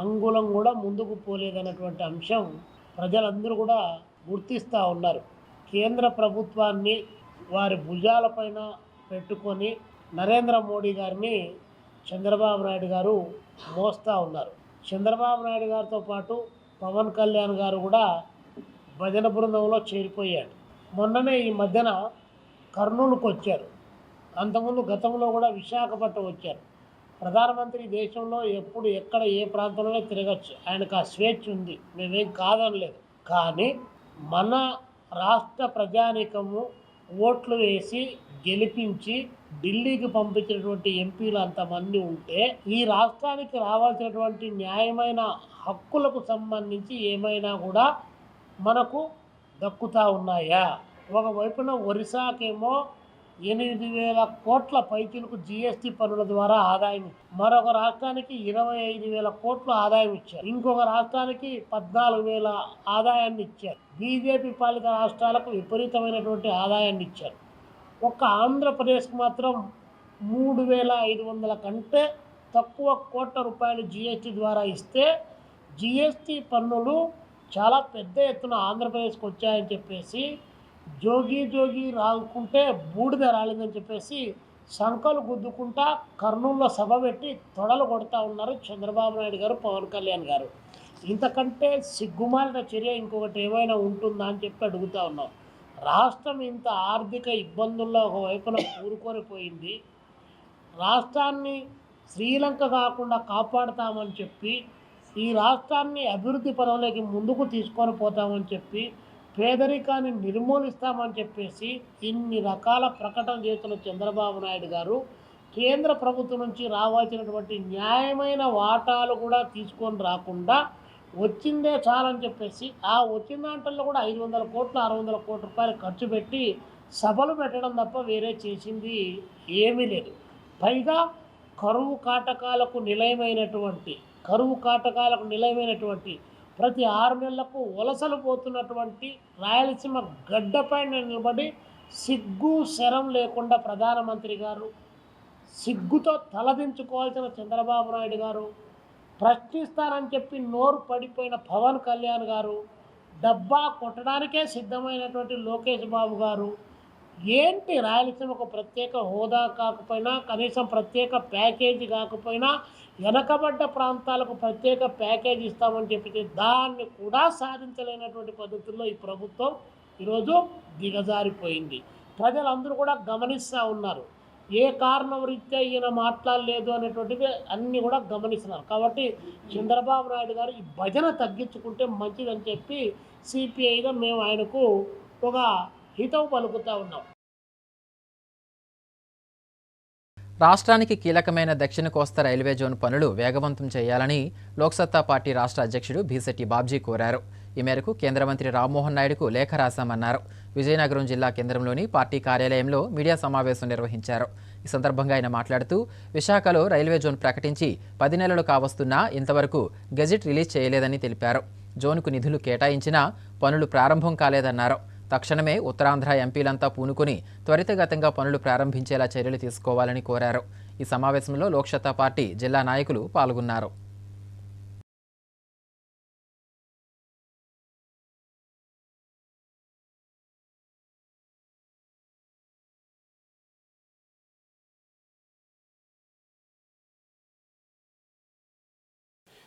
అంగుళం కూడా ముందుకు పోలేదన్నటువంటి అంశం ప్రజలందరూ కూడా గుర్తిస్తూ ఉన్నారు. కేంద్ర ప్రభుత్వాన్ని వారి భుజాలపైన పెట్టుకొని నరేంద్ర మోడీ గారిని చంద్రబాబు నాయుడు గారు మోస్తూ ఉన్నారు. చంద్రబాబు నాయుడు గారితో పాటు పవన్ కళ్యాణ్ గారు కూడా భజన బృందంలో చేరిపోయాడు. మొన్ననే ఈ మధ్యన కర్నూలుకు వచ్చారు. అంతకుముందు గతంలో కూడా విశాఖపట్నం వచ్చారు. ప్రధానమంత్రి దేశంలో ఎప్పుడు ఎక్కడ ఏ ప్రాంతంలో తిరగచ్చు, ఆయనకు ఆ స్వేచ్ఛ ఉంది, మేమేం కాదనలేదు. కానీ మన రాష్ట్ర ప్రజానీకము ఓట్లు వేసి గెలిపించి ఢిల్లీకి పంపించినటువంటి ఎంపీలు అంతమంది ఉంటే ఈ రాష్ట్రానికి రావాల్సినటువంటి న్యాయమైన హక్కులకు సంబంధించి ఏమైనా కూడా మనకు దక్కుతూ ఉన్నాయా? ఒకవైపున ఒరిస్సాకేమో 8,000 కోట్ల పైచిలకు జీఎస్టీ పన్నుల ద్వారా ఆదాయం, మరొక రాష్ట్రానికి 25,000 కోట్ల ఆదాయం ఇచ్చారు, ఇంకొక రాష్ట్రానికి 14,000 ఆదాయాన్ని ఇచ్చారు. బీజేపీ పాలిత రాష్ట్రాలకు విపరీతమైనటువంటి ఆదాయాన్ని ఇచ్చారు. ఒక్క ఆంధ్రప్రదేశ్కి మాత్రం 3,500 కంటే తక్కువ కోట్ల రూపాయలు జీఎస్టీ ద్వారా ఇస్తే జీఎస్టీ పన్నులు చాలా పెద్ద ఎత్తున ఆంధ్రప్రదేశ్కి వచ్చాయని చెప్పేసి జోగి రాకుంటే బూడిద రాలేదని చెప్పేసి సంకలు గుద్దుకుంటా కర్నూలులో సభ పెట్టి తొడలు కొడతా ఉన్నారు చంద్రబాబు నాయుడు గారు, పవన్ కళ్యాణ్ గారు. ఇంతకంటే సిగ్గుమాలిన చర్య ఇంకొకటి ఏమైనా ఉంటుందా అని చెప్పి అడుగుతా ఉన్నాం. రాష్ట్రం ఇంత ఆర్థిక ఇబ్బందుల్లో ఒకవైపున కూరుకొని పోయింది. రాష్ట్రాన్ని శ్రీలంక కాకుండా కాపాడుతామని చెప్పి, ఈ రాష్ట్రాన్ని అభివృద్ధి పదంలోకి ముందుకు తీసుకొని పోతామని చెప్పి, పేదరికాన్ని నిర్మూలిస్తామని చెప్పేసి ఇన్ని రకాల ప్రకటన చేస్తున్న చంద్రబాబు నాయుడు గారు కేంద్ర ప్రభుత్వం నుంచి రావాల్సినటువంటి న్యాయమైన వాటాలు కూడా తీసుకొని రాకుండా వచ్చిందే చాలని చెప్పేసి ఆ వచ్చిన దాంట్లో కూడా 500 కోట్లు 600 కోట్ల రూపాయలు ఖర్చు పెట్టి సభలు పెట్టడం తప్ప వేరే చేసింది ఏమీ లేదు. పైగా కరువు కాటకాలకు నిలయమైనటువంటి ప్రతి 6 నెలలకు వలసలు పోతున్నటువంటి రాయలసీమ గడ్డపైన నిలబడి సిగ్గు శరం లేకుండా ప్రధానమంత్రి గారు, సిగ్గుతో తలదించుకోవాల్సిన చంద్రబాబు నాయుడు గారు, ప్రశ్నిస్తారని చెప్పి నోరు పడిపోయిన పవన్ కళ్యాణ్ గారు, డబ్బా కొట్టడానికే సిద్ధమైనటువంటి లోకేష్ బాబు గారు, ఏంటి రాయలసీమకు ప్రత్యేక హోదా కాకపోయినా, కనీసం ప్రత్యేక ప్యాకేజీ కాకపోయినా, వెనకబడ్డ ప్రాంతాలకు ప్రత్యేక ప్యాకేజీ ఇస్తామని చెప్పితే దాన్ని కూడా సాధించలేనటువంటి పద్ధతుల్లో ఈ ప్రభుత్వం ఈరోజు దిగజారిపోయింది. ప్రజలందరూ కూడా గమనిస్తూ ఉన్నారు. ఏ కారణం రీత్యా ఈయన మాట్లాడలేదు అనేటువంటిది అన్నీ కూడా గమనిస్తున్నారు. కాబట్టి చంద్రబాబు నాయుడు గారు ఈ భజన తగ్గించుకుంటే మంచిదని చెప్పి సిపిఐగా మేము ఆయనకు ఒక హితవు పలుకుతూ ఉన్నాం. రాష్ట్రానికి కీలకమైన దక్షిణ కోస్తా రైల్వే జోన్ పనులు వేగవంతం చేయాలని లోక్సత్తా పార్టీ రాష్ట్ర అధ్యక్షుడు భీశెట్టి బాబ్జీ కోరారు. ఈ మేరకు కేంద్ర మంత్రి రామ్మోహన్ నాయుడుకు లేఖ రాశామన్నారు. విజయనగరం జిల్లా కేంద్రంలోని పార్టీ కార్యాలయంలో మీడియా సమావేశం నిర్వహించారు. ఈ సందర్భంగా ఆయన మాట్లాడుతూ విశాఖలో రైల్వే జోన్ ప్రకటించి 10 నెలలు కావస్తున్నా ఇంతవరకు గెజిట్ రిలీజ్ చేయలేదని తెలిపారు. జోన్కు నిధులు కేటాయించినా పనులు ప్రారంభం కాలేదన్నారు. తక్షణమే ఉత్తరాంధ్ర ఎంపీలంతా పూనుకొని త్వరితగతంగా పనులు ప్రారంభించేలా చర్యలు తీసుకోవాలని కోరారు. ఈ సమావేశంలో లోక్సత్తా పార్టీ జిల్లా నాయకులు పాల్గొన్నారు.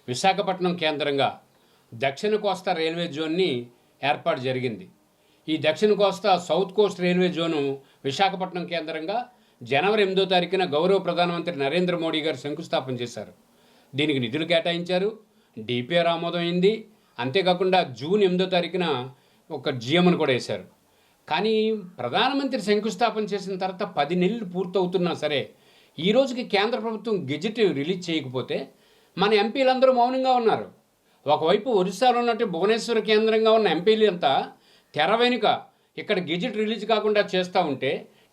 విశాఖపట్నం కేంద్రంగా దక్షిణ కోస్తా రైల్వే జోన్ని ఏర్పాటు జరిగింది. ఈ దక్షిణ కోస్తా south coast railway zone Visakhapatnam కేంద్రంగా జనవరి 8వ తారీఖున గౌరవ ప్రధానమంత్రి నరేంద్ర మోడీ గారు శంకుస్థాపన చేశారు. దీనికి నిధులు కేటాయించారు, డిపిఆర్ ఆమోదమైంది. అంతేకాకుండా జూన్ 8వ తారీఖున ఒక జిఎంను కూడా వేశారు. కానీ ప్రధానమంత్రి శంకుస్థాపన చేసిన తర్వాత 10 నెలలు పూర్తవుతున్నా సరే ఈ రోజుకి కేంద్ర ప్రభుత్వం గెజిట్ రిలీజ్ చేయకపోతే మన ఎంపీలందరూ మౌనంగా ఉన్నారు. ఒకవైపు ఒరిస్సాలో ఉన్నట్టు భువనేశ్వర కేంద్రంగా ఉన్న ఎంపీలు అంతా తెర వెనుక ఇక్కడ గెజిట్ రిలీజ్ కాకుండా చేస్తూ ఉంటే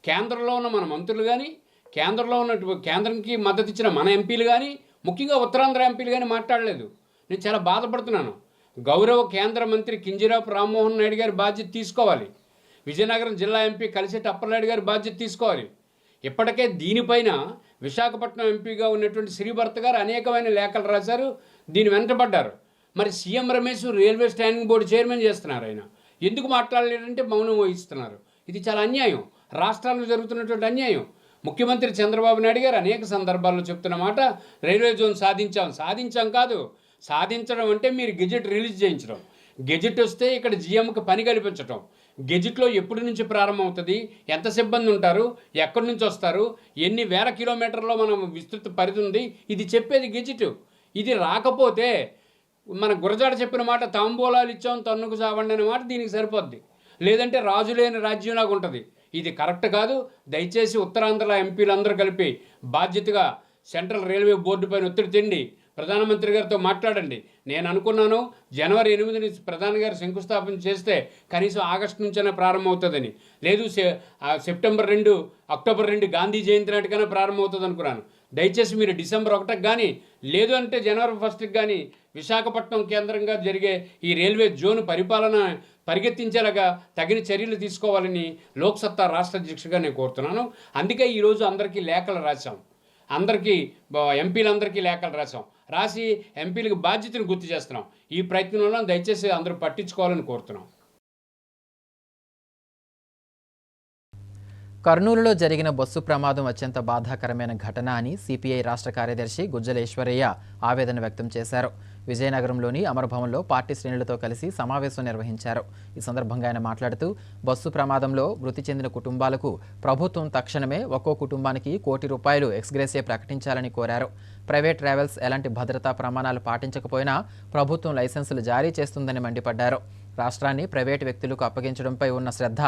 కేంద్రంలో ఉన్న మన మంత్రులు కానీ, కేంద్రంలో ఉన్నట్టు కేంద్రంకి మద్దతు ఇచ్చిన మన ఎంపీలు కానీ, ముఖ్యంగా ఉత్తరాంధ్ర ఎంపీలు కానీ మాట్లాడలేదు. నేను చాలా బాధపడుతున్నాను. గౌరవ కేంద్ర మంత్రి కింజరాపు రామ్మోహన్ నాయుడు గారి బాధ్యత తీసుకోవాలి. విజయనగరం జిల్లా ఎంపీ కలిసెట్టి అప్పలనాయుడు గారి బాధ్యత తీసుకోవాలి. ఇప్పటికే దీనిపైన విశాఖపట్నం ఎంపీగా ఉన్నటువంటి శ్రీభర్త గారు అనేకమైన లేఖలు రాశారు, దీని వెంటబడ్డారు. మరి CM Ramesh railway standing board chairman చేస్తున్నారు. ఆయన ఎందుకు మాట్లాడలేదంటే మౌనం వహిస్తున్నారు. ఇది చాలా అన్యాయం, రాష్ట్రాల్లో జరుగుతున్నటువంటి అన్యాయం. ముఖ్యమంత్రి చంద్రబాబు నాయుడు గారు అనేక సందర్భాల్లో చెప్తున్న మాట రైల్వే జోన్ సాధించాం కాదు. సాధించడం అంటే మీరు గెజిట్ రిలీజ్ చేయించడం, గెజిట్ వస్తే ఇక్కడ జిఎంకి పని కల్పించడం, గెజిట్లో ఎప్పటి నుంచి ప్రారంభమవుతుంది, ఎంత సిబ్బంది ఉంటారు, ఎక్కడి నుంచి వస్తారు, ఎన్ని వేల కిలోమీటర్లో మనం విస్తృత పరిధి ఉంది, ఇది చెప్పేది గెజిట్. ఇది రాకపోతే మన గురజాడ చెప్పిన మాట తాంబూలాలు ఇచ్చాం తన్నుకు సావండి అనే మాట దీనికి సరిపోద్ది. లేదంటే రాజు లేని రాజ్యంలాగా ఉంటుంది. ఇది కరెక్ట్ కాదు. దయచేసి ఉత్తరాంధ్ర ఎంపీలందరూ కలిపి బాధ్యతగా సెంట్రల్ రైల్వే బోర్డు పైన ఒత్తిడి తెండి ప్రధానమంత్రి గారితో మాట్లాడండి. నేను అనుకున్నాను జనవరి 8ని ప్రధాని గారు శంకుస్థాపన చేస్తే కనీసం ఆగస్టు నుంచైనా ప్రారంభమవుతుందని. లేదు సెప్టెంబర్ 2 అక్టోబర్ 2 గాంధీ జయంతి నాటికైనా ప్రారంభమవుతుంది అనుకున్నాను. దయచేసి మీరు డిసెంబర్ 1కి కానీ లేదు అంటే జనవరి 1కి కానీ విశాఖపట్నం కేంద్రంగా జరిగే ఈ రైల్వే జోన్ పరిపాలన పరిగెత్తించేలాగా తగిన చర్యలు తీసుకోవాలని లోక్సత్తా రాష్ట్ర అధ్యక్షుడిగా నేను కోరుతున్నాను. అందుకే ఈరోజు అందరికీ లేఖలు రాశాం, అందరికీ ఎంపీలందరికీ లేఖలు రాసి ఎంపీలకు బాధ్యతను గుర్తు చేస్తున్నాం. ఈ ప్రయత్నంలో దయచేసి అందరూ పట్టించుకోవాలని కోరుతున్నాం. కర్నూలులో జరిగిన బస్సు ప్రమాదం అత్యంత బాధాకరమైన ఘటన అని సిపిఐ రాష్ట్ర కార్యదర్శి గుజ్జల ఈశ్వరయ్య ఆవేదన వ్యక్తం చేశారు. విజయనగరంలోని అమరభవన్లో పార్టీ శ్రేణులతో కలిసి సమావేశం నిర్వహించారు. ఈ సందర్భంగా ఆయన మాట్లాడుతూ బస్సు ప్రమాదంలో మృతి చెందిన కుటుంబాలకు ప్రభుత్వం తక్షణమే ఒక్కో కుటుంబానికి ₹1 కోటి ఎక్స్గ్రేసియా ప్రకటించాలని కోరారు. ప్రైవేట్ ట్రావెల్స్ ఎలాంటి భద్రతా ప్రమాణాలు పాటించకపోయినా ప్రభుత్వం లైసెన్సులు జారీ చేస్తుందని మండిపడ్డారు. రాష్ట్రాన్ని ప్రైవేటు వ్యక్తులకు అప్పగించడంపై ఉన్న శ్రద్ధ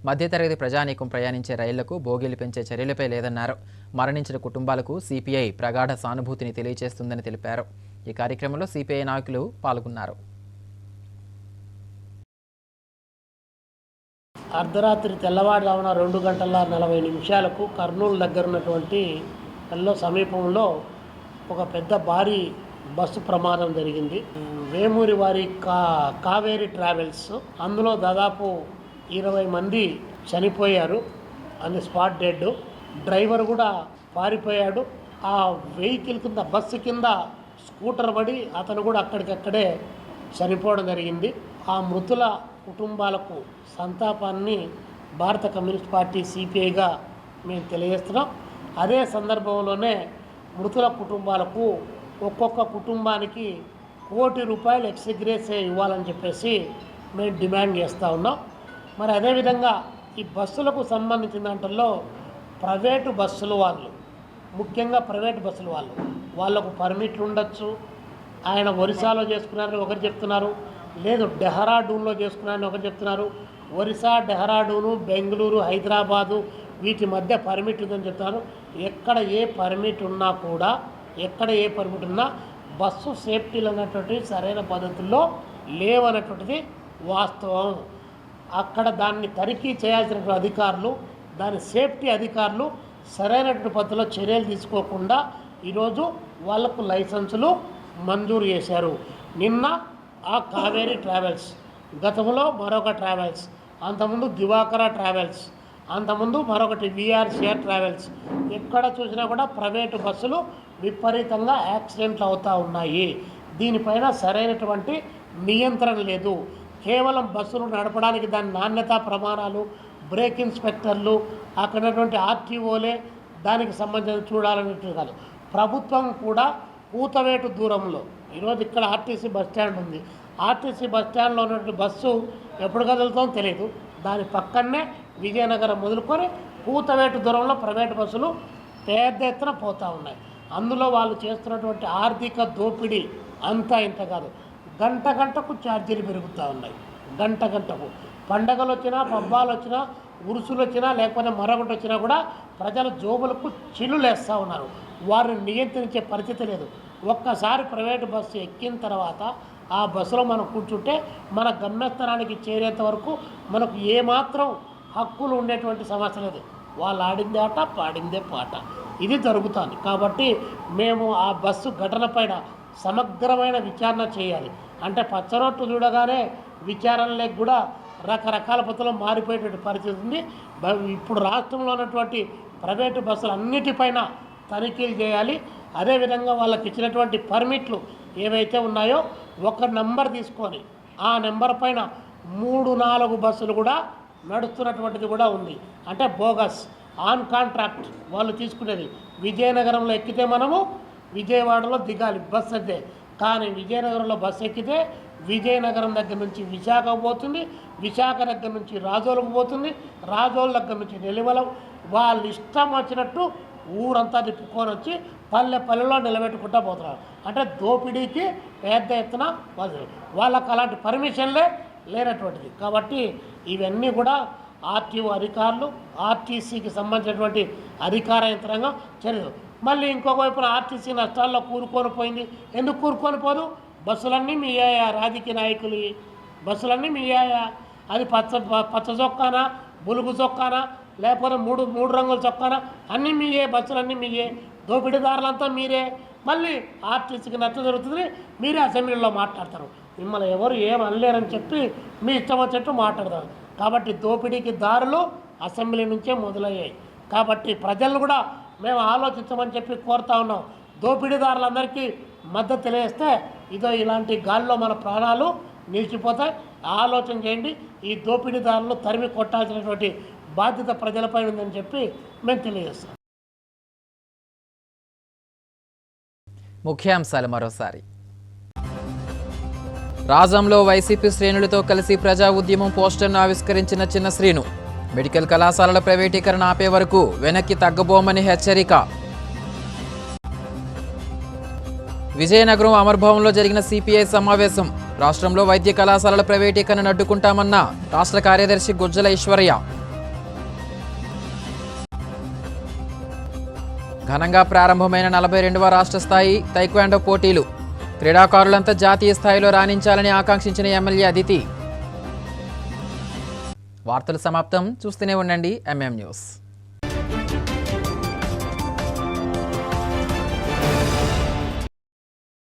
మధ్యతరగతి ప్రజానీకం ప్రయాణించే రైళ్లకు బోగీలు పెంచే చర్యలపై లేదన్నారు. మరణించిన కుటుంబాలకు సిపిఐ ప్రగాఢ సానుభూతిని తెలియజేస్తుందని తెలిపారు. ఈ కార్యక్రమంలో సిపిఐ నాయకులు పాల్గొన్నారు. అర్ధరాత్రి తెల్లవారుజామున 2:40 కర్నూలు దగ్గర ఉన్నటువంటి సమీపంలో ఒక పెద్ద భారీ బస్సు ప్రమాదం జరిగింది. వేమూరి వారి కావేరీ ట్రావెల్స్, అందులో దాదాపు 20 మంది చనిపోయారు, అని స్పాట్ డెడ్. డ్రైవర్ కూడా పారిపోయాడు. ఆ వెహికల్ కింద, బస్సు కింద స్కూటర్ పడి అతను కూడా అక్కడికక్కడే చనిపోవడం జరిగింది. ఆ మృతుల కుటుంబాలకు సంతాపాన్ని భారత కమ్యూనిస్ట్ పార్టీ సిపిఐగా మేము తెలియజేస్తున్నాం. అదే సందర్భంలోనే మృతుల కుటుంబాలకు ఒక్కొక్క కుటుంబానికి ₹1 కోటి ఎక్స్గ్రేసియా ఇవ్వాలని చెప్పేసి మేము డిమాండ్ చేస్తూ ఉన్నాం. మరి అదేవిధంగా ఈ బస్సులకు సంబంధించిన దాంట్లో ప్రైవేటు బస్సులు వాళ్ళు, ముఖ్యంగా ప్రైవేటు బస్సులు వాళ్ళకు పర్మిట్లు ఉండొచ్చు. ఆయన ఒరిస్సాలో చేసుకున్నారని ఒకరు చెప్తున్నారు, లేదు డెహ్రాడూన్లో చేసుకున్నారని ఒకరు చెప్తున్నారు. ఒరిస్సా, డెహ్రాడూను, బెంగళూరు, హైదరాబాదు వీటి మధ్య పర్మిట్ ఉందని చెప్తున్నారు. ఎక్కడ ఏ పర్మిట్ ఉన్నా బస్సు సేఫ్టీలు అన్నటువంటివి సరైన పద్ధతుల్లో లేవన్నటువంటిది వాస్తవం. అక్కడ దాన్ని తనిఖీ చేయాల్సినటువంటి అధికారులు, దాని సేఫ్టీ అధికారులు సరైనటువంటి పద్ధతిలో చర్యలు తీసుకోకుండా ఈరోజు వాళ్లకు లైసెన్సులు మంజూరు చేశారు. నిన్న ఆ కావేరీ ట్రావెల్స్, గతంలో మరొక ట్రావెల్స్, అంతకుముందు దివాకర ట్రావెల్స్, అంతకుముందు మరొకటి విఆర్సిఆర్ ట్రావెల్స్, ఎక్కడ చూసినా కూడా ప్రైవేటు బస్సులు విపరీతంగా యాక్సిడెంట్లు అవుతూ ఉన్నాయి. దీనిపైన సరైనటువంటి నియంత్రణ లేదు. కేవలం బస్సులు నడపడానికి దాని నాణ్యతా ప్రమాణాలు, బ్రేక్ ఇన్స్పెక్టర్లు, అక్కడటువంటి ఆర్టీఓలే దానికి సంబంధించి చూడాలనేది కాదు. ప్రభుత్వం కూడా కూతవేటు దూరంలో, ఈరోజు ఇక్కడ ఆర్టీసీ బస్టాండ్ ఉంది, ఆర్టీసీ బస్టాండ్లో ఉన్నటువంటి బస్సు ఎప్పుడు కదులుతుందో తెలియదు. దాని పక్కనే విజయనగరం మొదలుకొని కూతవేటు దూరంలో ప్రైవేటు బస్సులు పెద్ద ఎత్తున పోతూ ఉన్నాయి. అందులో వాళ్ళు చేస్తున్నటువంటి ఆర్థిక దోపిడీ అంతా ఇంత కాదు. గంటకు ఛార్జీలు పెరుగుతూ ఉన్నాయి. గంటకు పండగలు వచ్చినా, పబ్బాలు వచ్చినా, ఉరుసులు వచ్చినా, లేకపోతే మరొకటి వచ్చినా కూడా ప్రజల జోబులకు చిల్లులు వేస్తూ ఉన్నారు. వారిని నియంత్రించే పరిస్థితి లేదు. ఒక్కసారి ప్రైవేటు బస్సు ఎక్కిన తర్వాత ఆ బస్సులో మనం కూర్చుంటే మన గమ్యస్థానానికి చేరేంత వరకు మనకు ఏమాత్రం హక్కులు ఉండేటువంటి సమస్య లేదు. వాళ్ళు ఆడిందే ఆట, పాడిందే పాట, ఇది జరుగుతుంది. కాబట్టి మేము ఆ బస్సు ఘటన పైన సమగ్రమైన విచారణ చేయాలి. అంటే పచ్చరొట్టు చూడగానే విచారణలకు కూడా రకరకాల పద్ధతిలో మారిపోయేటువంటి పరిస్థితి ఉంది. ఇప్పుడు రాష్ట్రంలో ఉన్నటువంటి ప్రైవేటు బస్సులు అన్నిటిపైన తనిఖీలు చేయాలి. అదేవిధంగా వాళ్ళకి ఇచ్చినటువంటి పర్మిట్లు ఏవైతే ఉన్నాయో ఒక నెంబర్ తీసుకొని ఆ నెంబర్ పైన 3-4 బస్సులు కూడా నడుస్తున్నటువంటిది కూడా ఉంది. అంటే బోగస్, ఆన్ కాంట్రాక్ట్ వాళ్ళు తీసుకునేది. విజయనగరంలో ఎక్కితే మనము విజయవాడలో దిగాలి బస్ అయితే, కానీ విజయనగరంలో బస్సు ఎక్కితే విజయనగరం దగ్గర నుంచి విశాఖ పోతుంది, విశాఖ దగ్గర నుంచి రాజోలకు పోతుంది, రాజోల దగ్గర నుంచి నెల్లిమలం, వాళ్ళు ఇష్టం వచ్చినట్టు ఊరంతా తిప్పుకొని వచ్చి పల్లెలో నిలబెట్టుకుంటూ పోతున్నారు. అంటే దోపిడీకి పెద్ద ఎత్తున వాళ్ళకు అలాంటి పర్మిషన్లే లేనటువంటిది. కాబట్టి ఇవన్నీ కూడా ఆర్టీఓ అధికారులు, ఆర్టీసీకి సంబంధించినటువంటి అధికార యంత్రాంగం చర్యలు. మళ్ళీ ఇంకొక వైపున ఆర్టీసీ నష్టాల్లో కూరుకొని పోయింది. ఎందుకు కూరుకొని పోదు? బస్సులన్నీ మీయాయా, రాజకీయ నాయకులు బస్సులన్నీ మీయాయా. అది పచ్చ చొక్కానా, బులుగు చొక్కానా, లేకపోతే మూడు రంగుల చొక్కానా, అన్నీ మీయే. బస్సులన్నీ మీయే. దోపిడీదారులంతా మీరే. మళ్ళీ ఆర్టీసీకి నష్టం జరుగుతుంది, మీరే అసెంబ్లీలో మాట్లాడతారు. మిమ్మల్ని ఎవరు ఏం అనలేరని చెప్పి మీ ఇష్టం వచ్చేట్టు మాట్లాడతారు. కాబట్టి దోపిడీకి దారులు అసెంబ్లీ నుంచే మొదలయ్యాయి. కాబట్టి ప్రజలను కూడా మేము ఆలోచించమని చెప్పి కోరుతా ఉన్నాం. దోపిడీదారులందరికీ మద్దతు తెలియజేస్తే ఇదో ఇలాంటి గాల్లో మన ప్రాణాలు నిలిచిపోతాయి. ఆలోచన చేయండి. ఈ దోపిడీదారులను తరిమి కొట్టాల్సినటువంటి బాధ్యత ప్రజలపై ఉందని చెప్పి మేము తెలియజేస్తాం. ముఖ్యాంశాలు మరోసారి. రాజంలో వైసీపీ శ్రేణులతో కలిసి ప్రజా ఉద్యమం పోస్టర్ను ఆవిష్కరించిన చిన్న శ్రీను. మెడికల్ కళాశాలల ప్రైవేటీకరణ ఆపే వరకు వెనక్కి తగ్గబోమని హెచ్చరిక. విజయనగరం అమర్భవన్లో జరిగిన సిపిఐ సమావేశం. రాష్ట్రంలో వైద్య కళాశాలల ప్రైవేటీకరణను అడ్డుకుంటామన్న రాష్ట్ర కార్యదర్శి గుజ్జల ఈశ్వర్య. ఘనంగా ప్రారంభమైన 42వ రాష్ట్ర స్థాయి తైక్వాండో పోటీలు. క్రీడాకారులంతా జాతీయ స్థాయిలో రాణించాలని ఆకాంక్షించిన ఎమ్మెల్యే అదితి. వార్తలు సమాప్తం. చూస్తూనే ఉండండి MM న్యూస్.